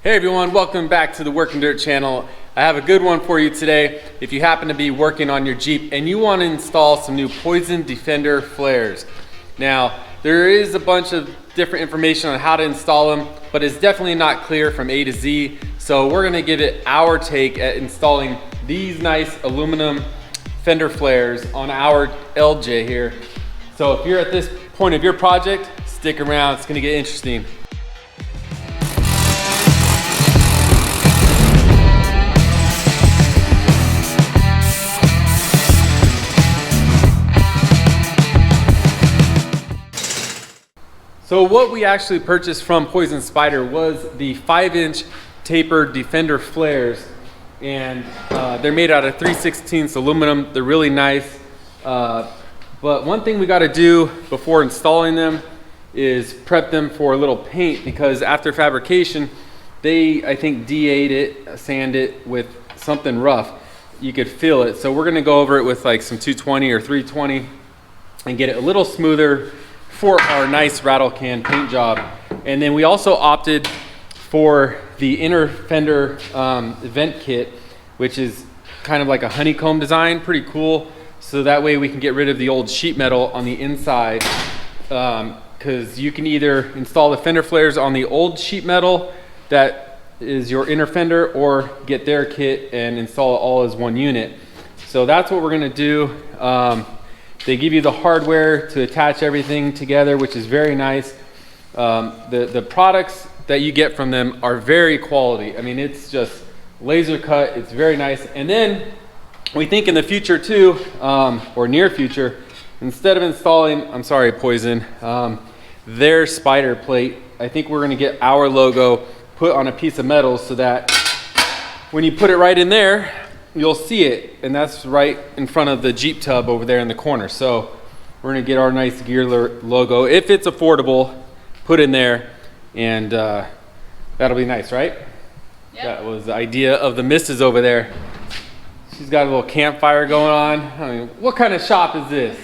Hey everyone, welcome back to the Working Dirt channel. I have a good one for you today. If you happen to be working on your Jeep and you want to install some new Poison Defender flares. Now, there is a bunch of different information on how to install them, but it's definitely not clear from A to Z. So we're gonna give it our take at installing these nice aluminum fender flares on our LJ here. So if you're at this point of your project, stick around, it's gonna get interesting. So what we actually purchased from Poison Spyder was the 5-inch tapered Defender flares, and they're made out of 3/16 aluminum. They're really nice, but one thing we got to do before installing them is prep them for a little paint, because after fabrication they, I think, de-ate it, sand it with something rough. You could feel it. So we're going to go over it with like some 220 or 320 and get it a little smoother for our nice rattle can paint job. And then we also opted for the inner fender vent kit, which is kind of like a honeycomb design, pretty cool. So that way we can get rid of the old sheet metal on the inside, because you can either install the fender flares on the old sheet metal that is your inner fender, or get their kit and install it all as one unit. So that's what we're gonna do. They give you the hardware to attach everything together, which is very nice. The products that you get from them are very quality. I mean, it's just laser cut, it's very nice. And then we think in the future too, or near future, instead of installing, I'm sorry, Poison, their Spyder plate, I think we're gonna get our logo put on a piece of metal so that when you put it right in there, you'll see it, and that's right in front of the Jeep tub over there in the corner. So we're gonna get our nice gear logo, if it's affordable, put in there, and that'll be nice, right? Yep. That was the idea of the missus over there. She's got a little campfire going on. I mean, what kind of shop is this?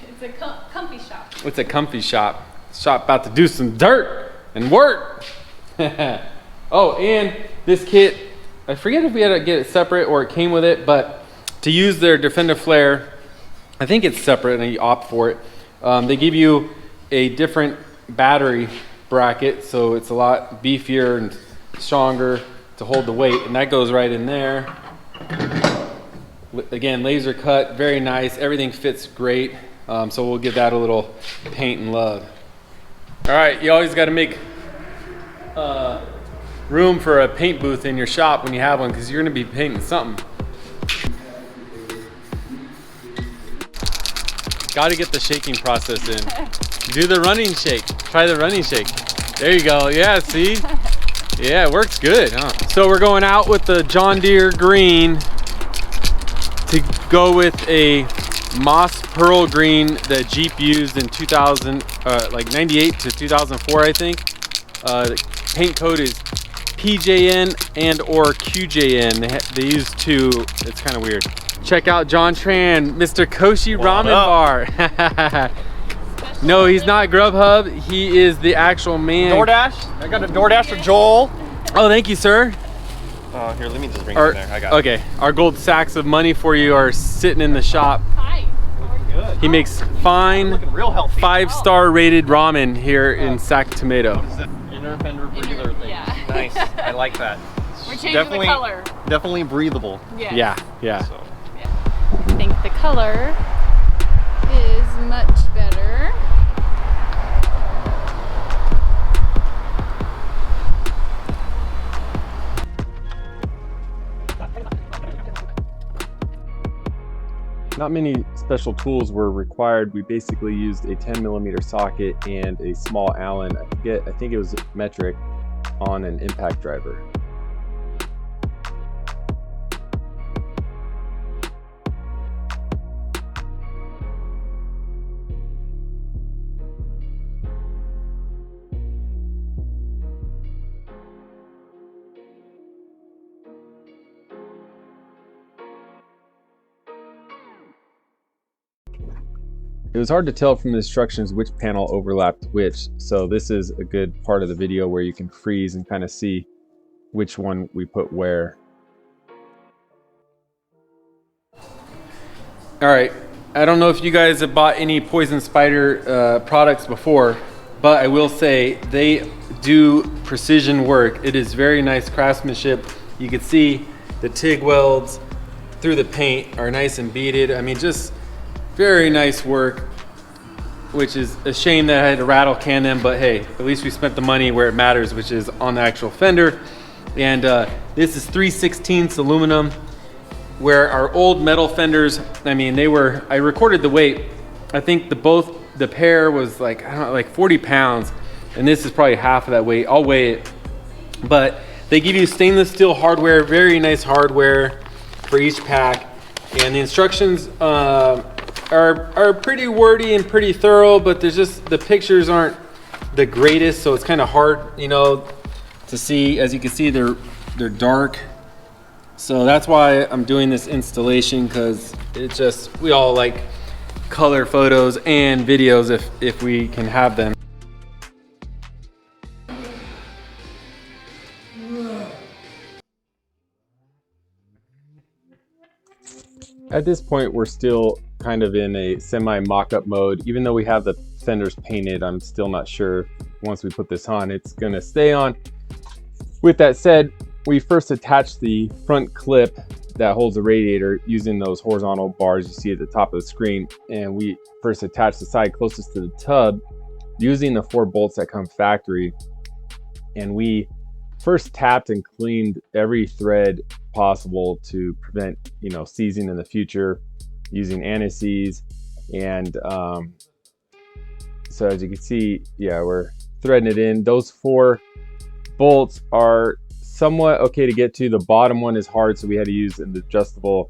It's a comfy shop. It's a comfy shop. Shop about to do some dirt and work. Oh, and this kit, I forget if we had to get it separate or it came with it, but to use their Defender flare, I think it's separate and you opt for it. They give you a different battery bracket, so it's a lot beefier and stronger to hold the weight, and that goes right in there. Again, laser cut, very nice, everything fits great. So we'll give that a little paint and love. All right, you always got to make room for a paint booth in your shop when you have one, because you're going to be painting something. Got to get the shaking process in. Do the running shake. Try the running shake. There you go. Yeah, see? Yeah, it works good, huh? So we're going out with the John Deere green to go with a moss pearl green that Jeep used in 2000, like 98 to 2004, I think. The paint code is PJN and or QJN. They use two. It's kind of weird. Check out John Tran, Mr. Koshi Ramen Bar. No, he's not Grubhub. He is the actual man. DoorDash. I got a DoorDash for Joel. Oh, thank you, sir. Here, let me just bring it in there. I got it. Okay, our gold sacks of money for you are sitting in the shop. Hi. Good. He makes fine, Real healthy. 5-star rated ramen here in Sac Tomato. What is it? Inner fender breather thing. Yeah. Nice. I like that. We're changing the color. Definitely breathable. Yes. Yeah. So. I think the color is much better. Not many special tools were required. We basically used a 10mm socket and a small Allen, I think it was metric, on an impact driver. It was hard to tell from the instructions which panel overlapped which, so this is a good part of the video where you can freeze and kind of see which one we put where. All right, I don't know if you guys have bought any Poison Spyder products before, but I will say they do precision work. It is very nice craftsmanship. You can see the TIG welds through the paint are nice and beaded. I mean, just very nice work, which is a shame that I had to rattle can them, but hey, at least we spent the money where it matters, which is on the actual fender. And this is 3/16 aluminum, where our old metal fenders, I mean, I recorded the weight. I think the pair was like, I don't know, like 40 pounds. And this is probably half of that weight. I'll weigh it. But they give you stainless steel hardware, very nice hardware for each pack. And the instructions are pretty wordy and pretty thorough, but there's just, the pictures aren't the greatest. So it's kind of hard, you know, to see. As you can see, they're dark. So that's why I'm doing this installation, because it's just, we all like color photos and videos if we can have them. At this point, we're still kind of in a semi mock-up mode. Even though we have the fenders painted, I'm still not sure once we put this on it's gonna stay on. With that said, we first attached the front clip that holds the radiator using those horizontal bars you see at the top of the screen, and we first attached the side closest to the tub using the 4 bolts that come factory. And we first tapped and cleaned every thread possible to prevent, you know, seizing in the future using anti-seize. And so as you can see, yeah, we're threading it in. Those 4 bolts are somewhat okay to get to. The bottom one is hard, so we had to use an adjustable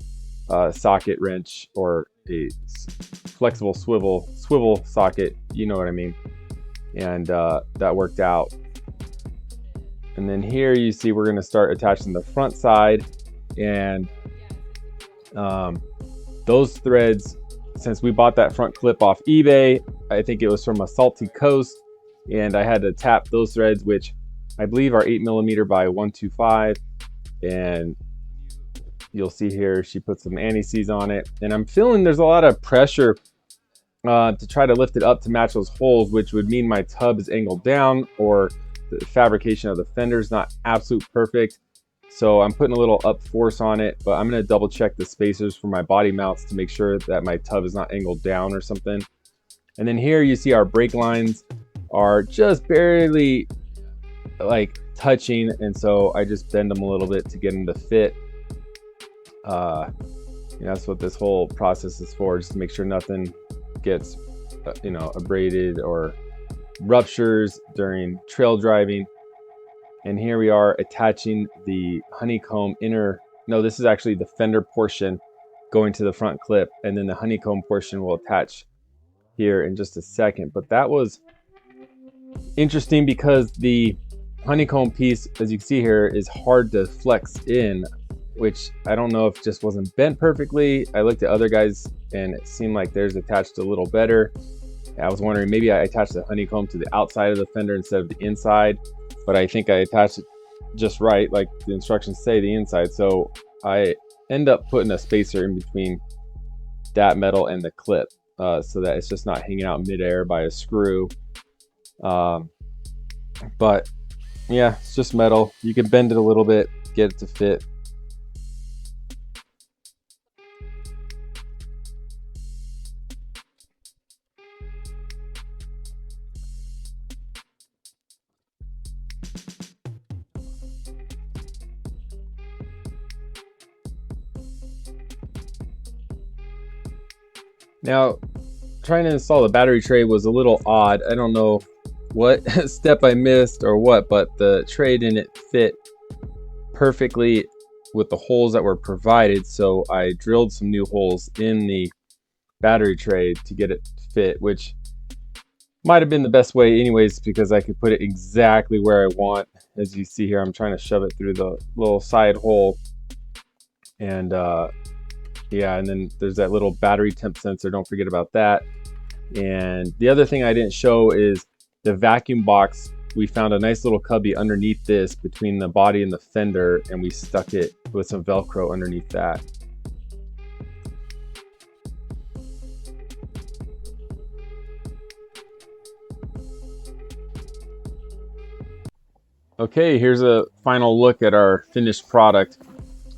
socket wrench, or a flexible swivel socket, you know what I mean. And that worked out. And then here you see we're going to start attaching the front side, and those threads, since we bought that front clip off eBay, I think it was from a Salty Coast, and I had to tap those threads, which I believe are 8mm by 125. And you'll see here she put some anti-seize on it, and I'm feeling there's a lot of pressure to try to lift it up to match those holes, which would mean my tub is angled down, or the fabrication of the fender is not absolute perfect. So I'm putting a little up force on it, but I'm going to double check the spacers for my body mounts to make sure that my tub is not angled down or something. And then here you see our brake lines are just barely like touching, and so I just bend them a little bit to get them to fit. That's what this whole process is for, just to make sure nothing gets abraded or ruptures during trail driving. And here we are attaching the honeycomb this is actually the fender portion going to the front clip, and then the honeycomb portion will attach here in just a second. But that was interesting because the honeycomb piece, as you can see here, is hard to flex in, which I don't know if it just wasn't bent perfectly. I looked at other guys and it seemed like theirs attached a little better. I was wondering, maybe I attached the honeycomb to the outside of the fender instead of the inside, but I think I attached it just right, like the instructions say, the inside. So I end up putting a spacer in between that metal and the clip, so that it's just not hanging out midair by a screw. But yeah, it's just metal. You can bend it a little bit, get it to fit. Now, trying to install the battery tray was a little odd. I don't know what step I missed or what, but the tray didn't fit perfectly with the holes that were provided. So I drilled some new holes in the battery tray to get it to fit, which might have been the best way anyways, because I could put it exactly where I want. As you see here, I'm trying to shove it through the little side hole. And yeah, and then there's that little battery temp sensor. Don't forget about that. And the other thing I didn't show is the vacuum box we found a nice little cubby underneath this between the body and the fender, and we stuck it with some Velcro underneath that. Okay, here's a final look at our finished product.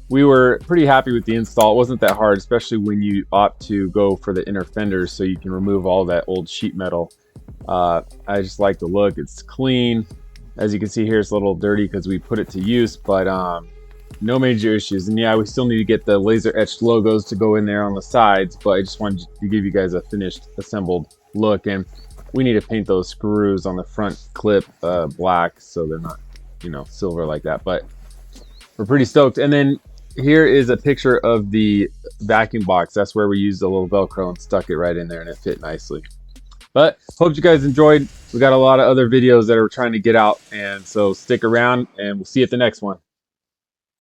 We were pretty happy with the install. It wasn't that hard, especially when you opt to go for the inner fenders so you can remove all that old sheet metal. I just like the look. It's clean. As you can see here, it's a little dirty because we put it to use, but no major issues. And yeah, we still need to get the laser etched logos to go in there on the sides, but I just wanted to give you guys a finished assembled look. And we need to paint those screws on the front clip black so they're not, you know, silver like that, but we're pretty stoked. And then here is a picture of the vacuum box. That's where we used a little Velcro and stuck it right in there, and it fit nicely. But hope you guys enjoyed. We got a lot of other videos that we're trying to get out, and so stick around and we'll see you at the next one.